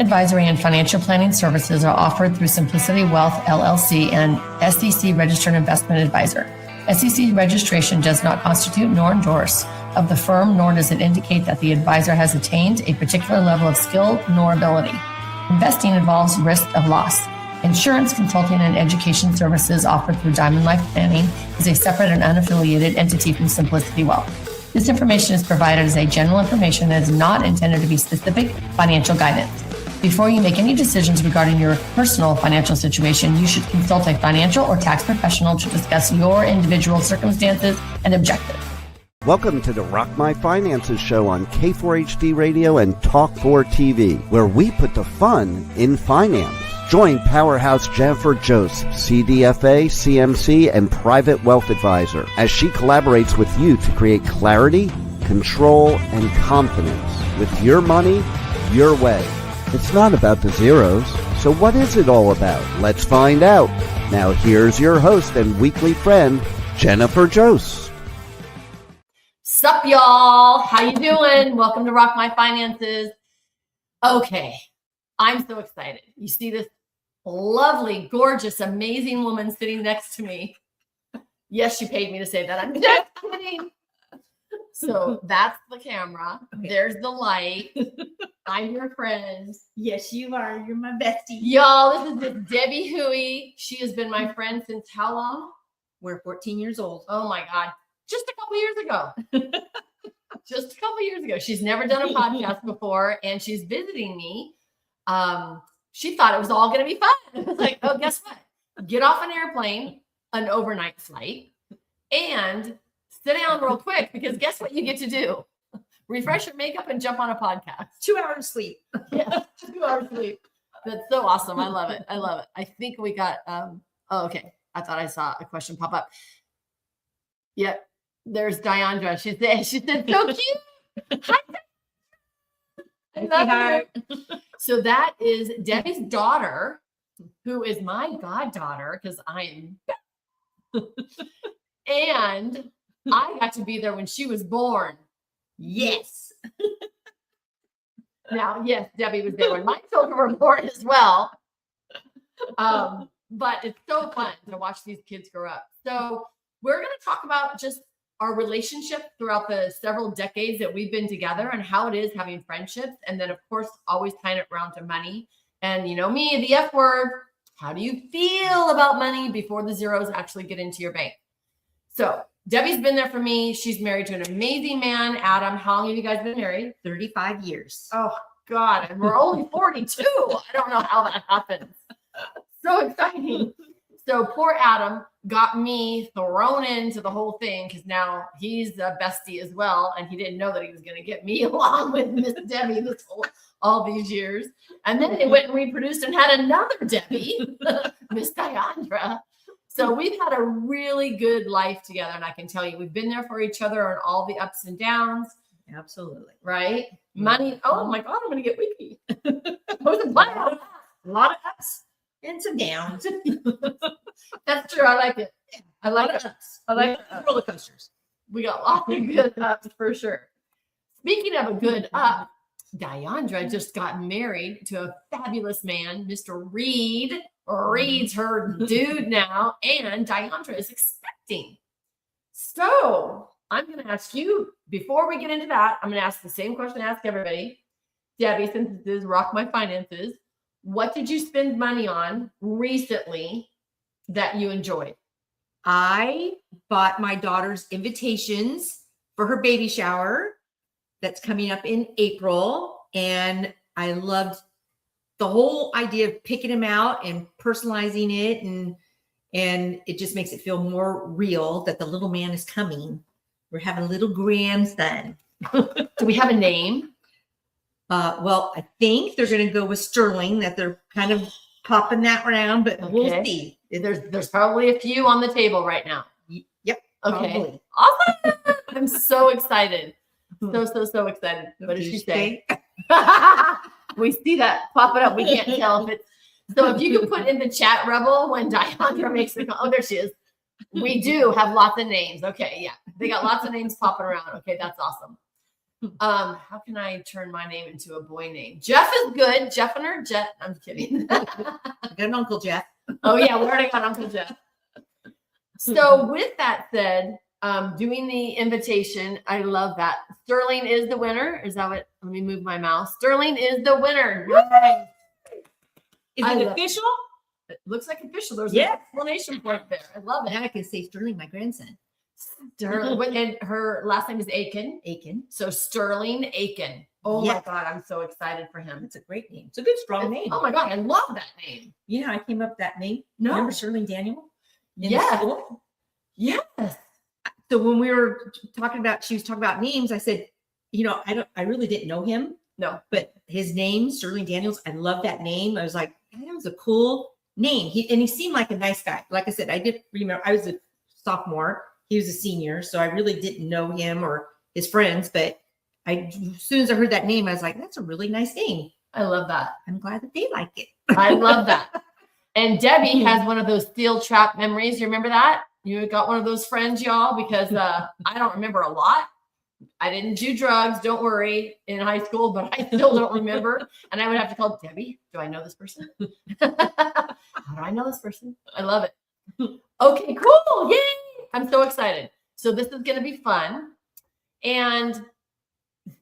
advisory and financial planning services are offered through Simplicity Wealth, LLC, and SEC Registered Investment Advisor. SEC registration does not constitute nor endorse of the firm, nor does it indicate that the advisor has attained a particular level of skill nor ability. Investing involves risk of loss. Insurance, consulting, and education services offered through Diamond Life Planning is a separate and unaffiliated entity from Simplicity Wealth. This information is provided as a general information and is not intended to be specific financial guidance. Before you make any decisions regarding your personal financial situation, you should consult a financial or tax professional to discuss your individual circumstances and objectives. Welcome to the Rock My Finances show on K4HD Radio and Talk4 TV, where we put the fun in finance. Join Powerhouse Jennifer Jost, CDFA, CMC, and Private Wealth Advisor, as she collaborates with you to create clarity, control, and confidence with your money, your way. It's not about the zeros, so what is it all about? Let's find out. Now here's your host and weekly friend, Jennifer Jost. Sup, y'all? How you doing? Welcome to Rock My Finances. Okay, I'm so excited. You see this lovely, gorgeous, amazing woman sitting next to me. Yes, she paid me to say that. I'm just kidding. So that's the camera. Okay. There's the light. I'm your friend. Yes, you are. You're my bestie. Y'all, this is Debbie Hooey. She has been my friend since how long? We're 14 years old. Oh my God. Just a couple years ago. Just a couple years ago. She's never done a podcast before, and she's visiting me. She thought it was all going to be fun. I was like, oh, guess what? Get off an airplane, an overnight flight, and sit down real quick, because guess what you get to do? Refresh your makeup and jump on a podcast. 2 hours sleep. Yeah, 2 hours sleep. That's so awesome. I love it. I love it. I think we got, okay. I thought I saw a question pop up. Yep. There's Diandra. She said, so cute. Hi. I love her. So that is Debbie's daughter, who is my goddaughter, because I am. And I got to be there when she was born. Yes. Now, yes, Debbie was there when my children were born as well. But it's so fun to watch these kids grow up. So we're going to talk about just our relationship throughout the several decades that we've been together and how it is having friendships. And then, of course, always tying it around to money. And you know me, the F word, how do you feel about money before the zeros actually get into your bank? So Debbie's been there for me. She's married to an amazing man, Adam. How long have you guys been married? 35 years. Oh, God. And we're only 42. I don't know how that happens. So exciting. So poor Adam got me thrown into the whole thing, because now he's a bestie as well. And he didn't know that he was going to get me along with Miss Debbie all these years. And then they went and reproduced and had another Debbie, Miss Diandra. So we've had a really good life together. And I can tell you, we've been there for each other on all the ups and downs. Absolutely. Right? Money. Oh my God, I'm going to get weepy. A lot of ups and some downs. That's true. I like it. I like ups. I like roller coasters. We got lots of good ups for sure. Speaking of a good up, Diandra just got married to a fabulous man, Mr. Reed. Reed's her dude now, and Diandra is expecting. So I'm going to ask you, before we get into that, I'm going to ask the same question I ask everybody. Debbie, since this is Rock My Finances, what did you spend money on recently that you enjoyed? I bought my daughter's invitations for her baby shower that's coming up in April, and I loved the whole idea of picking them out and personalizing it, and it just makes it feel more real that the little man is coming. We're having a little grandson. Do we have a name? Well, I think they're going to go with Sterling, that they're kind of popping that around, but we'll see. There's probably a few on the table right now. Yep. Okay. Probably. Awesome. I'm so excited. So excited. What did she say? We see that popping up. We can't tell if it's. So if you could put in the chat, Rebel, when Diandra makes the call. Oh, there she is. We do have lots of names. Okay. Yeah. They got lots of names popping around. Okay. That's awesome. How can I turn my name into a boy name? Jeff is good. Jeffiner, Jeff. I'm kidding. I got an Uncle Jeff. Oh yeah, we already got Uncle Jeff. So with that said, doing the invitation, I love that. Sterling is the winner. Is that what? Let me move my mouse. Sterling is the winner. Nice. Is it official? It looks like official. There's an explanation point there. I love it. Now I can say Sterling, my grandson. Sterling, and her last name is Aiken. Aiken. So Sterling Aiken. Oh my God, I'm so excited for him. It's a great name. It's a good, strong name. Oh my God, I love that name. You know how I came up with that name? No. Remember Sterling Daniel? Yes. Yes. So when we were talking about, she was talking about names, I said, I really didn't know him. No. But his name, Sterling Daniels, I love that name. I was like, that was a cool name. He seemed like a nice guy. Like I said, I didn't remember, I was a sophomore. He was a senior. So I really didn't know him or his friends, but as soon as I heard that name, I was like, that's a really nice name. I love that. I'm glad that they like it. I love that. And Debbie has one of those steel trap memories. You remember that? You got one of those friends, y'all, because I don't remember a lot. I didn't do drugs, don't worry, in high school, but I still don't remember. And I would have to call Debbie. Do I know this person? How do I know this person? I love it. Okay, cool. Yay. I'm so excited. So this is going to be fun. And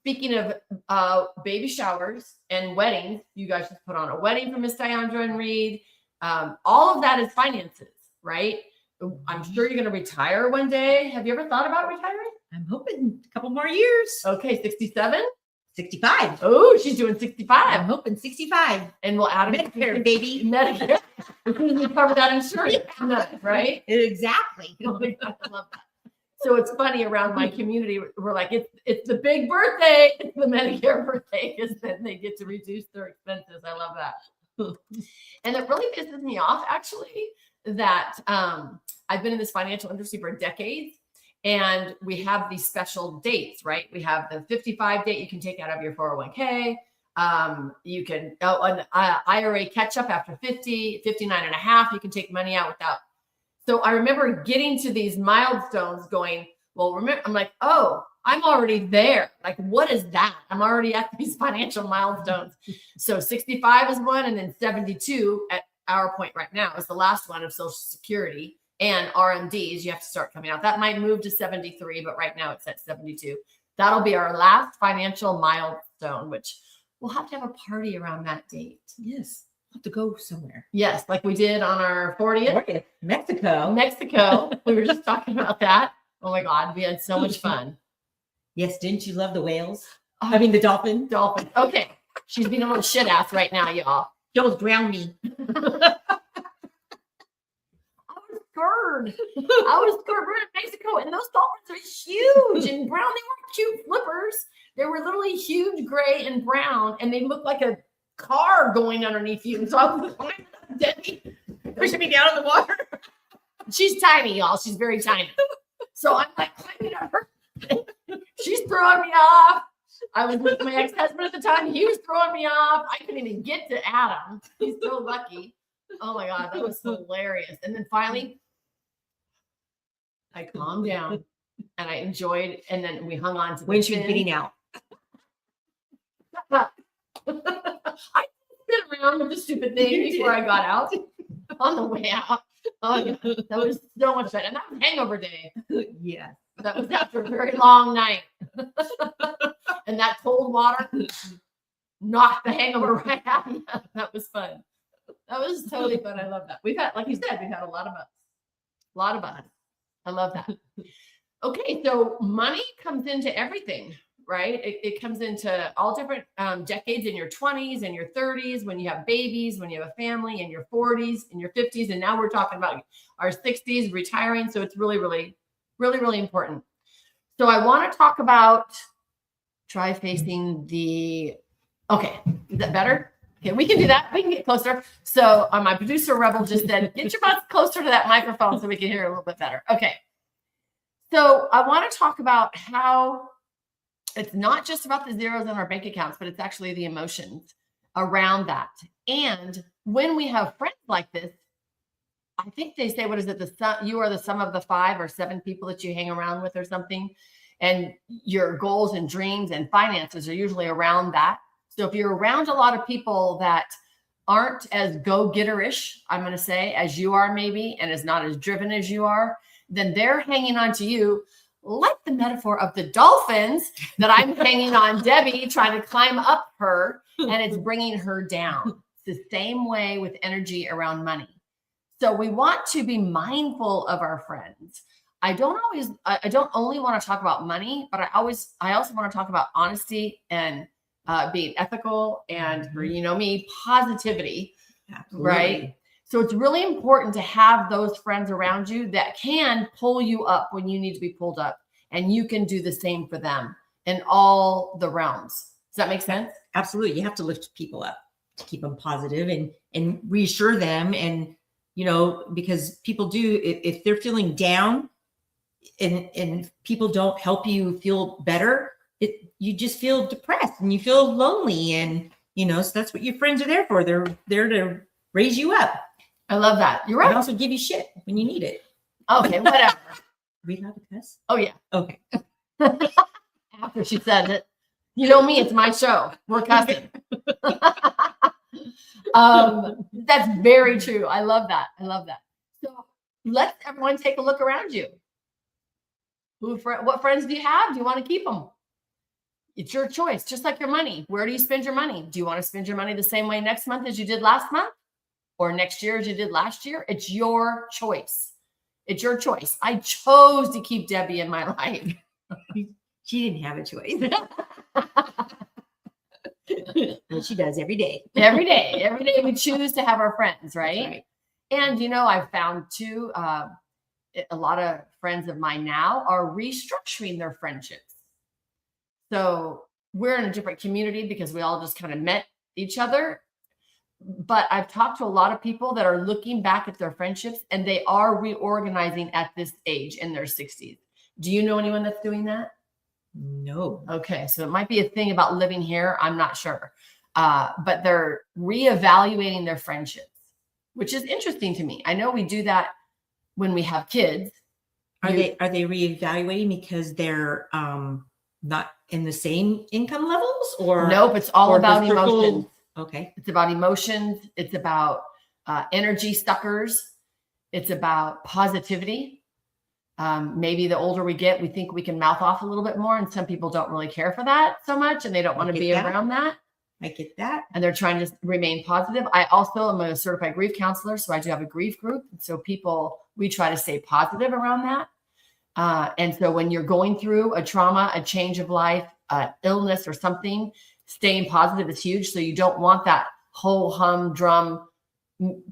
speaking of baby showers and weddings, you guys just put on a wedding for Miss Diandra and Reed. All of that is finances, right? I'm sure you're going to retire one day. Have you ever thought about retiring? I'm hoping a couple more years. Okay, 67? 65. Oh, she's doing 65. I'm hoping 65. And we'll add Medicare, baby. Medicare. We cover that insurance, right? Exactly. Oh my God, I love that. So it's funny around my community. We're like, it's the big birthday. It's the Medicare birthday because then they get to reduce their expenses. I love that. And it really pisses me off, actually, that I've been in this financial industry for decades. And we have these special dates, right? We have the 55 date you can take out of your 401k. You can, an IRA catch up after 50, 59 and a half, you can take money out without. So I remember getting to these milestones going, well, remember, I'm like, oh, I'm already there. Like, what is that? I'm already at these financial milestones. So 65 is one, and then 72 at our point right now is the last one of Social Security. And RMDs, you have to start coming out. That might move to 73, but right now it's at 72. That'll be our last financial milestone, which we'll have to have a party around that date. Yes. We'll have to go somewhere. Yes, like we did on our 40th. Mexico. We were just talking about that. Oh my God, we had so much fun. Yes, didn't you love the whales? I mean, the dolphin. Dolphin. Okay. She's being a little shit ass right now, y'all. Jost drowned me. I was scared. We're in Mexico, and those dolphins are huge and brown. They weren't cute flippers. They were literally huge, gray and brown, and they looked like a car going underneath you. And so I was climbing up Debbie, pushing me down in the water. She's tiny, y'all. She's very tiny. So I'm like climbing up her. She's throwing me off. I was with my ex-husband at the time. He was throwing me off. I couldn't even get to Adam. He's so lucky. Oh my God, that was hilarious. And then finally, I calmed down and I enjoyed, and then we hung on to when she was getting out. I sit around with the stupid thing before I got out on the way out. Oh, yeah. That was so much fun. And that was hangover day. Yeah. That was after a very long night. And that cold water knocked the hangover right out of you. That was fun. That was totally fun. I love that. We've had, like you said, we've had a lot of fun. I love that. Okay, so money comes into everything, right? It comes into all different decades, in your 20s and your 30s, when you have babies, when you have a family, in your 40s, in your 50s, and now we're talking about our 60s, retiring. So it's really, really, really, really important. So I want to talk about try facing the. Okay, is that better? Okay, we can do that. We can get closer. So my producer Rebel just said, get your butts closer to that microphone so we can hear a little bit better. Okay. So I want to talk about how it's not just about the zeros in our bank accounts, but it's actually the emotions around that. And when we have friends like this, I think they say, what is it? You are the sum of the 5 or 7 people that you hang around with or something. And your goals and dreams and finances are usually around that. So if you're around a lot of people that aren't as go-getter-ish, I'm going to say, as you are maybe, and is not as driven as you are, then they're hanging on to you like the metaphor of the dolphins that I'm hanging on Debbie, trying to climb up her, and it's bringing her down. It's the same way with energy around money. So we want to be mindful of our friends. I don't only want to talk about money, but I also want to talk about honesty and being ethical and, you know me, positivity. Absolutely. Right? So it's really important to have those friends around you that can pull you up when you need to be pulled up, and you can do the same for them in all the realms. Does that make sense? Absolutely. You have to lift people up to keep them positive and reassure them. And, you know, because people do, if they're feeling down and people don't help you feel better, you just feel depressed and you feel lonely. And, you know, so that's what your friends are there for. They're there to raise you up. I love that. You're right. And also give you shit when you need it. Okay, whatever. We allowed to cuss? Oh, yeah. Okay. After she said it. You know me, it's my show. We're cussing. That's very true. I love that. So let everyone take a look around you. What friends do you have? Do you want to keep them? It's your choice, just like your money. Where do you spend your money? Do you want to spend your money the same way next month as you did last month? Or next year as you did last year? It's your choice. It's your choice. I chose to keep Debbie in my life. She didn't have a choice. Well, she does every day. Every day we choose to have our friends, right? And, you know, I've found too, a lot of friends of mine now are restructuring their friendships. So we're in a different community because we all just kind of met each other. But I've talked to a lot of people that are looking back at their friendships, and they are reorganizing at this age in their 60s. Do you know anyone that's doing that? No. Okay. So it might be a thing about living here. I'm not sure. But they're reevaluating their friendships, which is interesting to me. I know we do that when we have kids. Are they reevaluating because they're not in the same income levels, or nope? It's all about emotions. Okay. It's about emotions. It's about energy suckers. It's about positivity. Maybe the older we get, we think we can mouth off a little bit more, and some people don't really care for that so much, and they don't want to be around that. I get that. And they're trying to remain positive. I also am a certified grief counselor, so I do have a grief group. So we try to stay positive around that. And so when you're going through a trauma, a change of life, illness or something, staying positive is huge. So you don't want that whole humdrum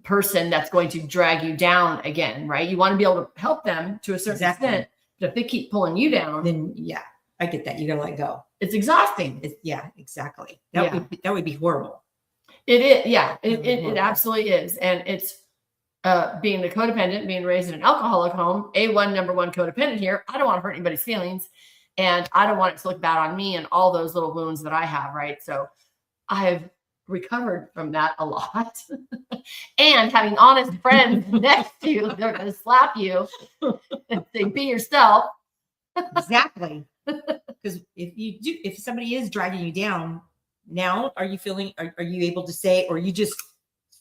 person that's going to drag you down again, right? You want to be able to help them to a certain extent. But if they keep pulling you down, then yeah, I get that. You got to let go. It's exhausting. Yeah, exactly. That would be horrible. It is. Yeah, it absolutely is. And it's being a codependent, being raised in an alcoholic home, number one codependent here. I don't want to hurt anybody's feelings, and I don't want it to look bad on me and all those little wounds that I have, right? So I've recovered from that a lot. And having honest friends next to you, they're going to slap you and say, be yourself. Exactly. Because if somebody is dragging you down now, are you able to say, or you just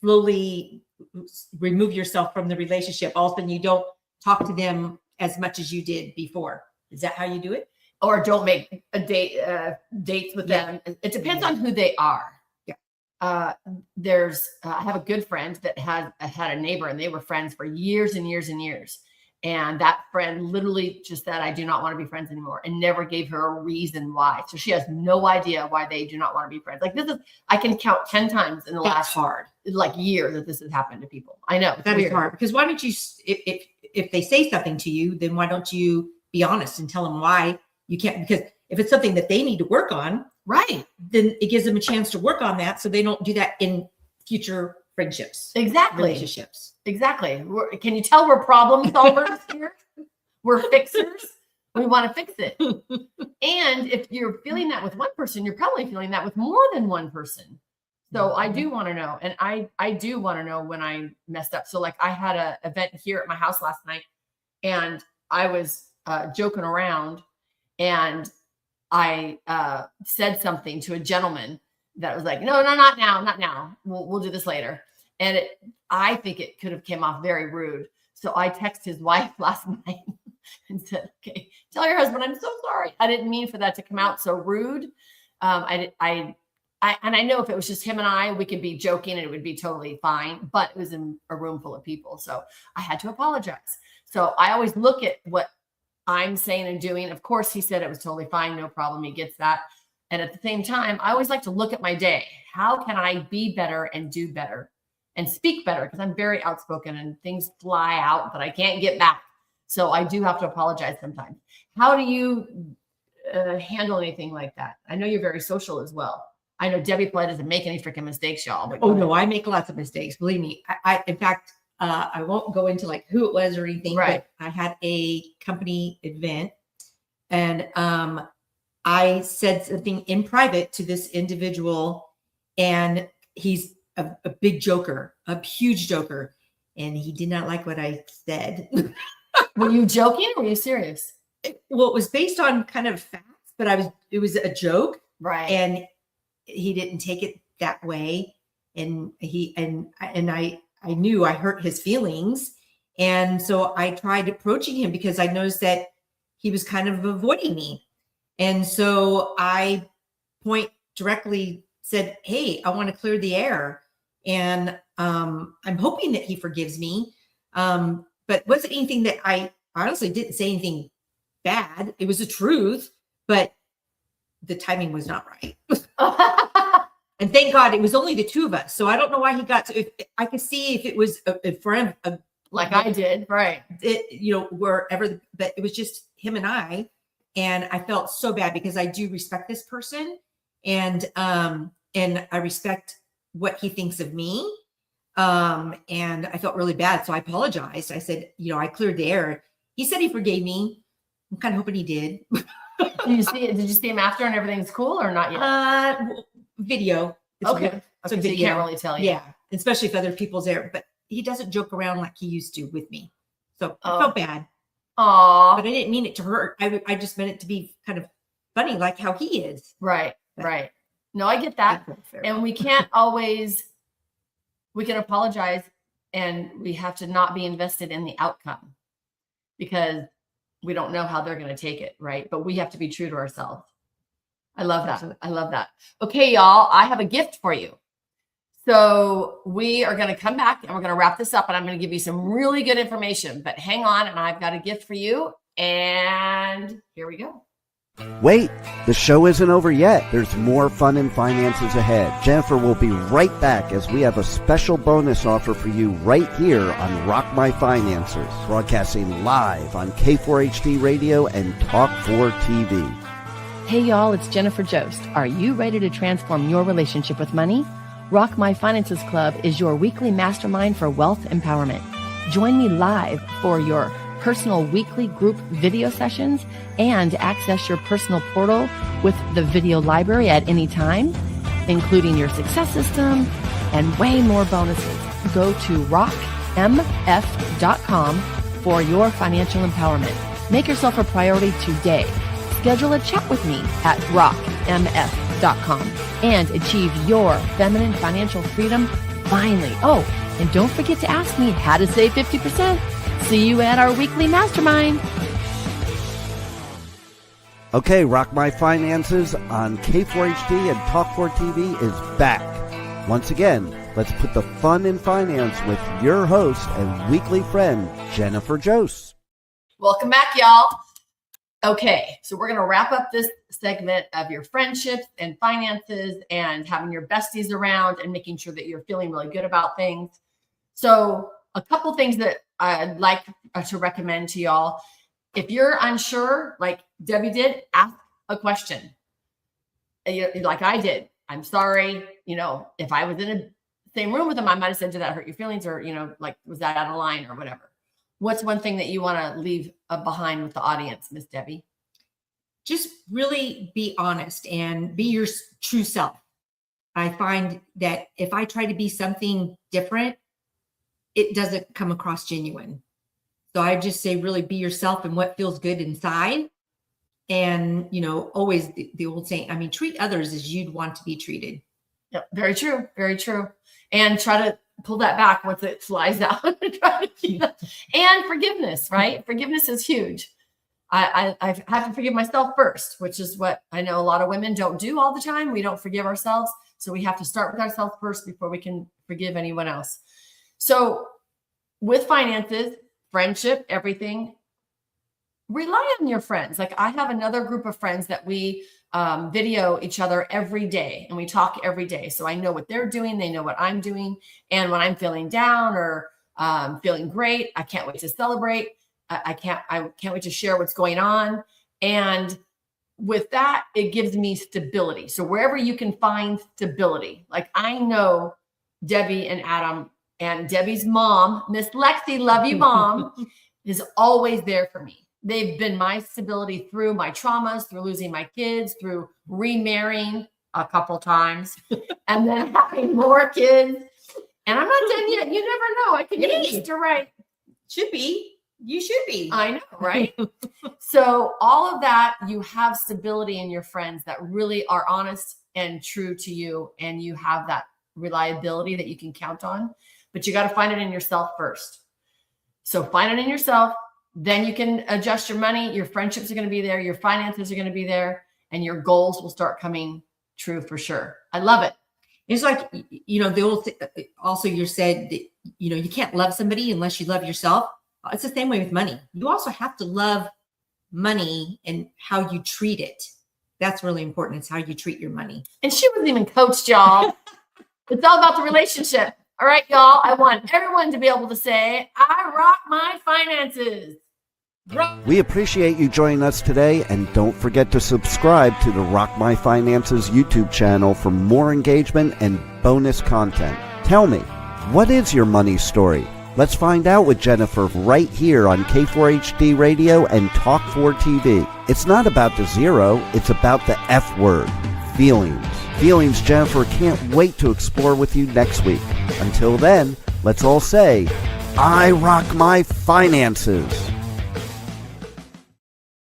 slowly remove yourself from the relationship? All of a sudden you don't talk to them as much as you did before. Is that how you do it? Or don't make dates with them. It depends on who they are. I have a good friend that had a neighbor, and they were friends for years and years and years. And that friend literally just said, I do not want to be friends anymore, and never gave her a reason why. So she has no idea why they do not want to be friends. Like I can count 10 times in the last year that this has happened to people. I know that is hard, because why don't you, if they say something to you, then why don't you be honest and tell them why you can't? Because if it's something that they need to work on, right, then it gives them a chance to work on that, so they don't do that in future friendships. Exactly. Relationships. Exactly. Can you tell we're problem solvers here? We're fixers. We want to fix it. And if you're feeling that with one person, you're probably feeling that with more than one person. So I do want to know. And I do want to know when I messed up. So like I had an event here at my house last night, and I was joking around, And I said something to a gentleman that was like, no, not now. We'll do this later. And I think it could have came off very rude. So I texted his wife last night and said, okay, tell your husband, I'm so sorry. I didn't mean for that to come out so rude. And I know if it was just him and I, we could be joking and it would be totally fine, but it was in a room full of people. So I had to apologize. So I always look at what I'm saying and doing. Of course, he said it was totally fine. No problem. He gets that. And at the same time, I always like to look at my day. How can I be better and do better and speak better? Because I'm very outspoken and things fly out that I can't get back. So I do have to apologize sometimes. How do you handle anything like that? I know you're very social as well. I know Debbie Floyd doesn't make any freaking mistakes, y'all. Oh no, I make lots of mistakes. Believe me. In fact, I won't go into like who it was or anything, right. But I had a company event and I said something in private to this individual, and he's a big joker, a huge joker, and he did not like what I said. Were you joking or were you serious? Well, it was based on kind of facts, but it was a joke. Right. And he didn't take it that way. And I knew I hurt his feelings. And so I tried approaching him because I noticed that he was kind of avoiding me. And so I directly said, hey, I want to clear the air. And I'm hoping that he forgives me. But wasn't anything that I honestly didn't say anything bad. It was the truth, but the timing was not right. And thank God it was only the two of us. So I don't know why he got to, if I could see if it was a friend, like I did, right. Wherever, but it was just him and I. And I felt so bad because I do respect this person. And I respect what he thinks of me. And I felt really bad. So I apologized. I said, I cleared the air. He said he forgave me. I'm kind of hoping he did. Did you see him after and everything's cool or not yet? Video. Okay. So video. he can't really tell you. Yeah. Especially if other people's there, but he doesn't joke around like he used to with me. So I felt bad. Aw. But I didn't mean it to hurt. I just meant it to be kind of funny, like how he is. Right. Right. No, I get that. And we can't always, we can apologize and we have to not be invested in the outcome because we don't know how they're going to take it. Right. But we have to be true to ourselves. I love that. Absolutely. I love that. Okay, y'all, I have a gift for you. So we are going to come back and we're going to wrap this up and I'm going to give you some really good information, but hang on. And I've got a gift for you. And here we go. Wait, the show isn't over yet. There's more fun and finances ahead. Jennifer will be right back as we have a special bonus offer for you right here on Rock My Finances, broadcasting live on K4HD Radio and Talk4 TV. Hey y'all, it's Jennifer Jost. Are you ready to transform your relationship with money? Rock My Finances Club is your weekly mastermind for wealth empowerment. Join me live for your personal weekly group video sessions and access your personal portal with the video library at any time, including your success system and way more bonuses. Go to rockmf.com for your financial empowerment. Make yourself a priority today. Schedule a chat with me at rockmf.com and achieve your feminine financial freedom finally. Oh, and don't forget to ask me how to save 50%. See you at our weekly mastermind. Okay, Rock My Finances on K4HD and Talk4 TV is back. Once again, let's put the fun in finance with your host and weekly friend, Jennifer Jost. Welcome back, y'all. Okay, so we're going to wrap up this segment of your friendships and finances and having your besties around and making sure that you're feeling really good about things. So a couple things that I'd like to recommend to y'all. If you're unsure, like Debbie did, ask a question. Like I did. I'm sorry. If I was in the same room with them, I might have said, did that hurt your feelings? Or, was that out of line or whatever? What's one thing that you want to leave behind with the audience, Miss Debbie? Just really be honest and be your true self. I find that if I try to be something different, it doesn't come across genuine. So I just say, really be yourself and what feels good inside. And, always the old saying, treat others as you'd want to be treated. Yep. Very true. Very true. And try to pull that back once it flies out. And forgiveness, right? Forgiveness is huge. I have to forgive myself first, which is what I know a lot of women don't do all the time. We don't forgive ourselves. So we have to start with ourselves first before we can forgive anyone else. So with finances, friendship, everything, rely on your friends. Like I have another group of friends that we video each other every day, and we talk every day. So I know what they're doing. They know what I'm doing. And when I'm feeling down or feeling great, I can't wait to celebrate. I can't wait to share what's going on. And with that, it gives me stability. So wherever you can find stability, like I know Debbie and Adam and Debbie's mom, Miss Lexi, love you, mom, is always there for me. They've been my stability through my traumas, through losing my kids, through remarrying a couple times, and then having more kids. And I'm not done yet. You never know. I could get Easter right. Should be. You should be. I know, right? So all of that, you have stability in your friends that really are honest and true to you. And you have that reliability that you can count on. But you got to find it in yourself first. So find it in yourself. Then you can adjust your money. Your friendships are going to be there. Your finances are going to be there. And your goals will start coming true for sure. I love it. It's like, the old, also you said that, you can't love somebody unless you love yourself. It's the same way with money. You also have to love money and how you treat it. That's really important. It's how you treat your money. And she wasn't even coached, y'all. It's all about the relationship. All right, y'all. I want everyone to be able to say, I rock my finances. We appreciate you joining us today, and don't forget to subscribe to the Rock My Finances YouTube channel for more engagement and bonus content. Tell me, what is your money story? Let's find out with Jennifer right here on K4HD Radio and Talk 4 TV. It's not about the zero, it's about the F word, feelings. Feelings Jennifer can't wait to explore with you next week. Until then, let's all say, I rock my finances.